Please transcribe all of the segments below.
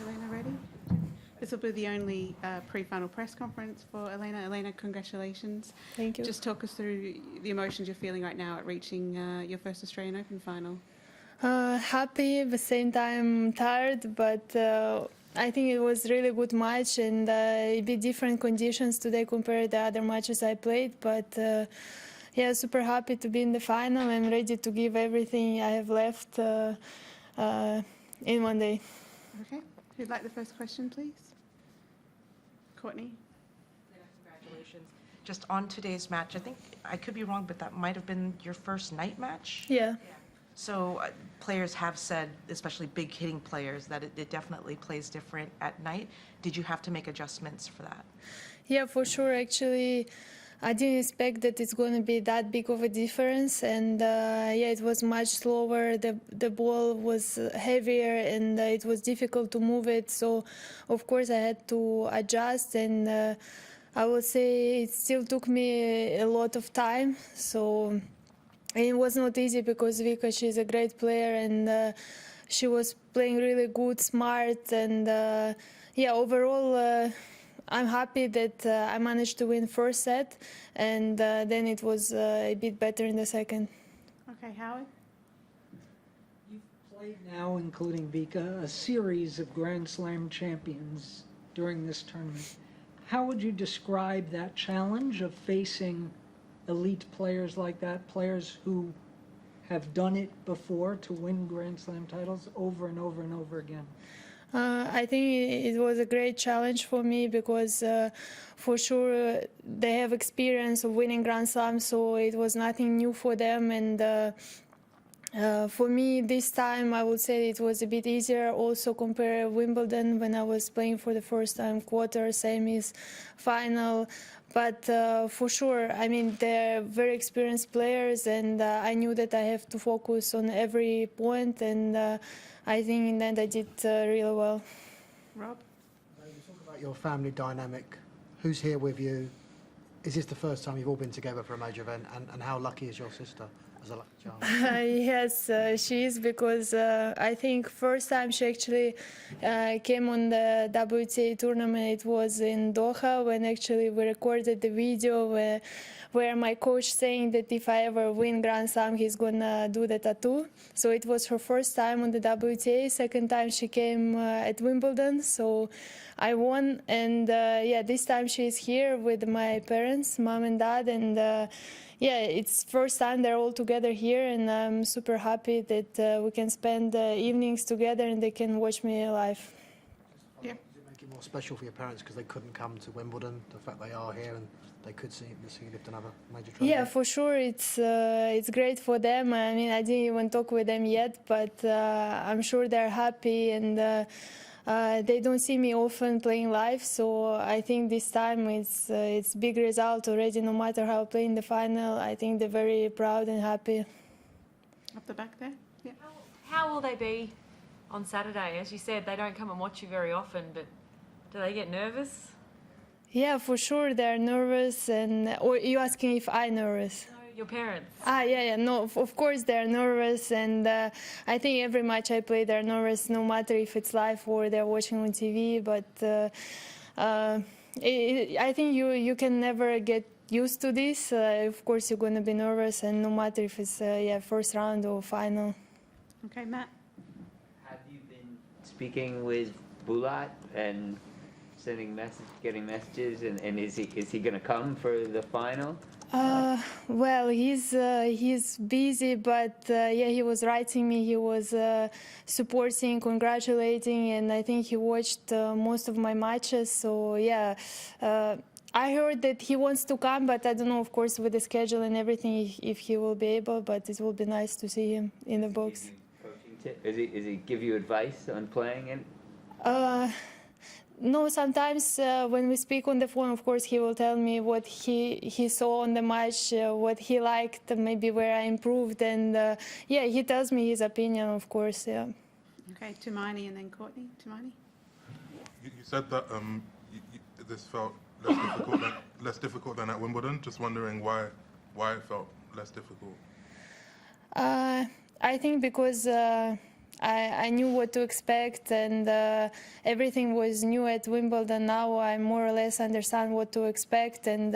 Elena, ready? This will be the only pre-final press conference for Elena. Elena, congratulations. Thank you. Just talk us through the emotions you're feeling right now at reaching your first Australian Open final. Happy, at the same time tired, but I think it was really good match and a bit different conditions today compared to the other matches I played. But yeah, super happy to be in the final and ready to give everything I have left in one day. Okay. Who'd like the first question, please? Courtney. Congratulations. Just on today's match, I think, I could be wrong, but that might have been your first night match? Yeah. So players have said, especially big hitting players, that it definitely plays different at night. Did you have to make adjustments for that? Yeah, for sure. Actually, I didn't expect that it's going to be that big of a difference, and yeah, it was much slower. The ball was heavier, and it was difficult to move it. So, of course, I had to adjust, and I would say it still took me a lot of time. So, and it was not easy because Vika, she's a great player, and she was playing really good, smart, and yeah, overall. I'm happy that I managed to win first set, and then it was a bit better in the second. Okay, Howard. You've played now, including Vika, a series of Grand Slam champions during this tournament. How would you describe that challenge of facing elite players like that, players who have done it before to win Grand Slam titles over and over and over again? I think it was a great challenge for me because for sure they have experience of winning Grand Slam, so it was nothing new for them. And for me this time I would say it was a bit easier also compared to Wimbledon when I was playing for the first time, quarter, semis, final. But for sure, I mean, they're very experienced players, and I knew that I have to focus on every point, and I think in the end I did really well. Rob. You talk about your family dynamic. Who's here with you? Is this the first time you've all been together for a major event? And how lucky is your sister as a lucky charm? Yes, she is, because I think first time she actually came on the WTA tournament, it was in Doha, when actually we recorded the video where my coach saying that if I ever win Grand Slam, he's gonna do the tattoo. So it was her first time on the WTA. Second time she came at Wimbledon, so I won. And yeah, this time she's here with my parents, mom and dad, and yeah, it's first time they're all together here, and I'm super happy that we can spend evenings together and they can watch me live. Yeah. Does it make it more special for your parents because they couldn't come to Wimbledon, the fact they are here and they could see you lift another major trophy? Yeah, for sure, it's great for them. I mean, I didn't even talk with them yet, but I'm sure they're happy, and they don't see me often playing live, so I think this time it's big result already. No matter how I play in the final, I think they're very proud and happy. Up the back there. Yeah. How will they be on Saturday? As you said, they don't come and watch you very often, but do they get nervous? Yeah, for sure they're nervous, and or you asking if I'm nervous? No, your parents. Yeah, no, of course they're nervous, and I think every match I play they're nervous, no matter if it's live or they're watching on TV. But I think you can never get used to this. Of course you're going to be nervous, and no matter if it's yeah, first round or final. Okay, Matt. Have you been speaking with Bulat and getting messages, and is he going to come for the final? Well, he's busy, but yeah, he was writing me. He was supporting, congratulating, and I think he watched most of my matches. So yeah, I heard that he wants to come, but I don't know, of course, with the schedule and everything, if he will be able. But it will be nice to see him in the box. Is he give you advice on playing it? No, sometimes when we speak on the phone, of course, he will tell me what he saw on the match, what he liked, maybe where I improved, and yeah, he tells me his opinion, of course. Yeah. Okay, Tumaini and then Courtney. Tumaini. You said that this felt less difficult than at Wimbledon. Just wondering why it felt less difficult. I think because I knew what to expect, and everything was new at Wimbledon. Now I more or less understand what to expect, and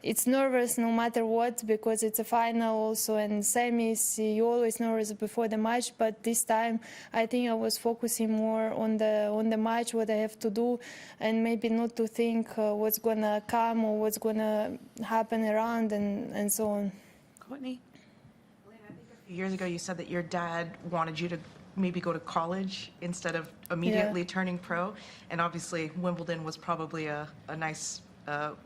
it's nervous no matter what, because it's a final also, and semis, you always nervous before the match, but this time I think I was focusing more on the match, what I have to do, and maybe not to think what's gonna come or what's gonna happen around, and so on. Courtney? A few years ago, you said that your dad wanted you to maybe go to college instead of immediately turning pro. And obviously, Wimbledon was probably a nice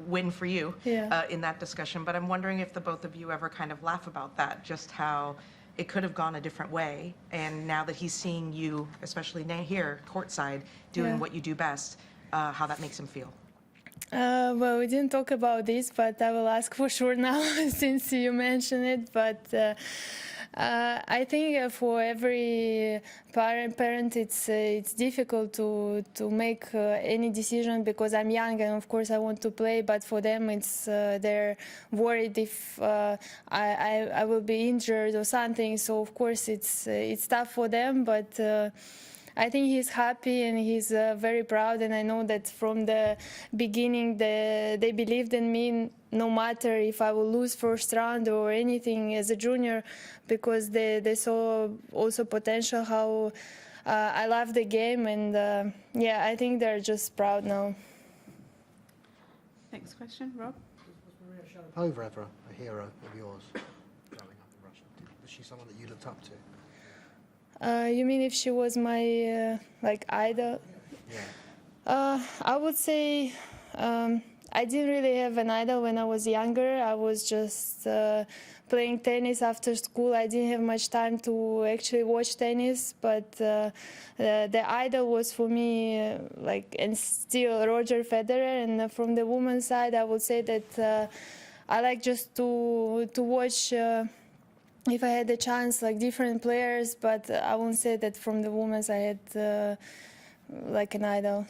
win for you in that discussion. But I'm wondering if the both of you ever kind of laugh about that, just how it could have gone a different way. And now that he's seeing you, especially here, courtside, doing what you do best, how that makes him feel. Well, we didn't talk about this, but I will ask for sure now since you mentioned it. But I think for every parent it's difficult to make any decision, because I'm young and of course I want to play, but for them it's they're worried if I will be injured or something. So of course it's tough for them, but I think he's happy and he's very proud, and I know that from the beginning they believed in me, no matter if I will lose first round or anything as a junior, because they saw also potential, how I love the game, and yeah, I think they're just proud now. Next question, Rob? Was Maria Sharapova ever a hero of yours growing up in Russia? Was she someone that you looked up to? You mean if she was my like idol? Yeah. I would say I didn't really have an idol when I was younger. I was just playing tennis after school. I didn't have much time to actually watch tennis, but the idol was for me and still Roger Federer. And from the women's side, I would say that I like just to watch. If I had the chance, different players, but I won't say that from the women's I had an idol.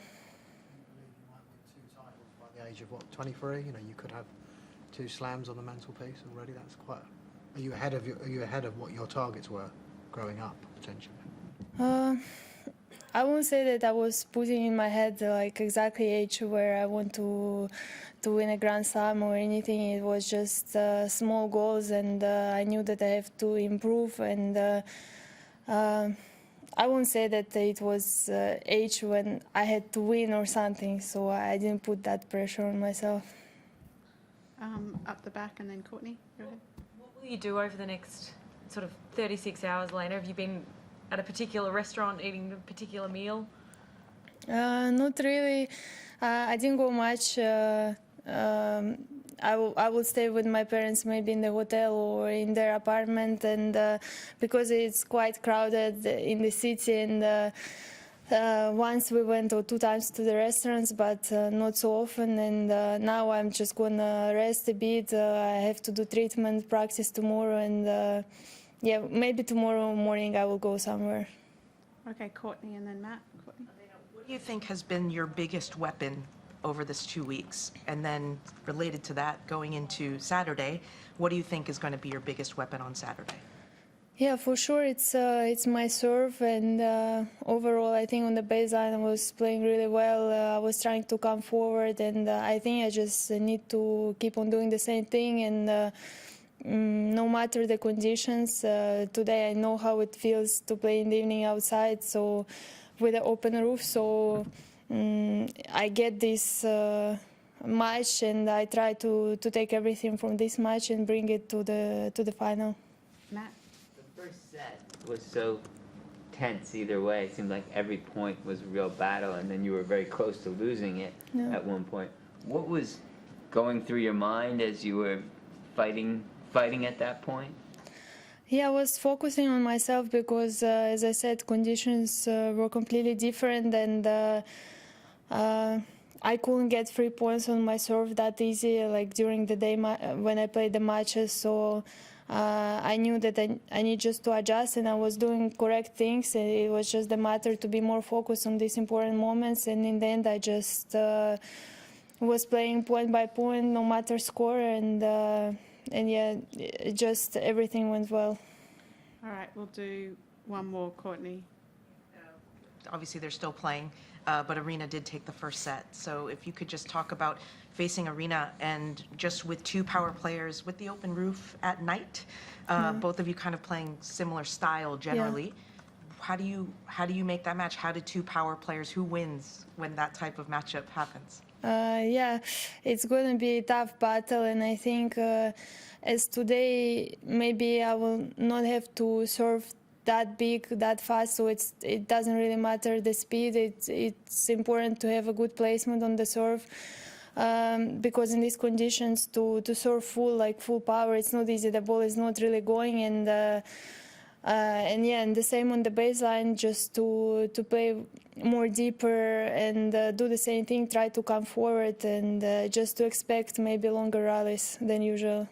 You might win 2 titles by the age of, 23? You could have 2 slams on the mantelpiece already. That's quite... Are you ahead of what your targets were growing up, potentially? I won't say that I was putting in my head exactly age where I want to win a Grand Slam or anything. It was just small goals, and I knew that I have to improve. And I won't say that it was age when I had to win or something. So I didn't put that pressure on myself. Up the back, and then Courtney, go ahead. What will you do over the next sort of 36 hours, Lena? Have you been at a particular restaurant eating a particular meal? Not really. I didn't go much. I would stay with my parents, maybe in the hotel or in their apartment, and because it's quite crowded in the city, and once we went or 2 times to the restaurants, but not so often, and now I'm just gonna rest a bit. I have to do treatment practice tomorrow, and yeah, maybe tomorrow morning I will go somewhere. Okay, Courtney, and then Matt. Courtney? What do you think has been your biggest weapon over this 2 weeks? And then related to that, going into Saturday, what do you think is going to be your biggest weapon on Saturday? Yeah, for sure, it's my serve, and overall, I think on the baseline I was playing really well. I was trying to come forward, and I think I just need to keep on doing the same thing, and no matter the conditions. Today I know how it feels to play in the evening outside, so with an open roof. So I get this match, and I try to take everything from this match and bring it to the final. Matt? The first set was so tense either way. It seemed like every point was a real battle, and then you were very close to losing it at one point. What was going through your mind as you were fighting at that point? Yeah, I was focusing on myself because, as I said, conditions were completely different, and I couldn't get 3 points on my serve that easy, during the day when I played the matches. So I knew that I need just to adjust, and I was doing correct things. And it was just the matter to be more focused on these important moments. And in the end, I just was playing point by point, no matter score, and yeah, just everything went well. All right, we'll do one more, Courtney. Obviously, they're still playing, but Arena did take the first set. So if you could just talk about facing Arena and just with two power players with the open roof at night, both of you kind of playing similar style generally. How do you make that match? How do two power players, who wins when that type of matchup happens? Yeah, it's going to be a tough battle, and I think as today, maybe I will not have to serve that big, that fast, so it doesn't really matter the speed. It's important to have a good placement on the serve, because in these conditions, to serve full power, it's not easy. The ball is not really going, and the same on the baseline, just to play more deeper and do the same thing, try to come forward and just to expect maybe longer rallies than usual.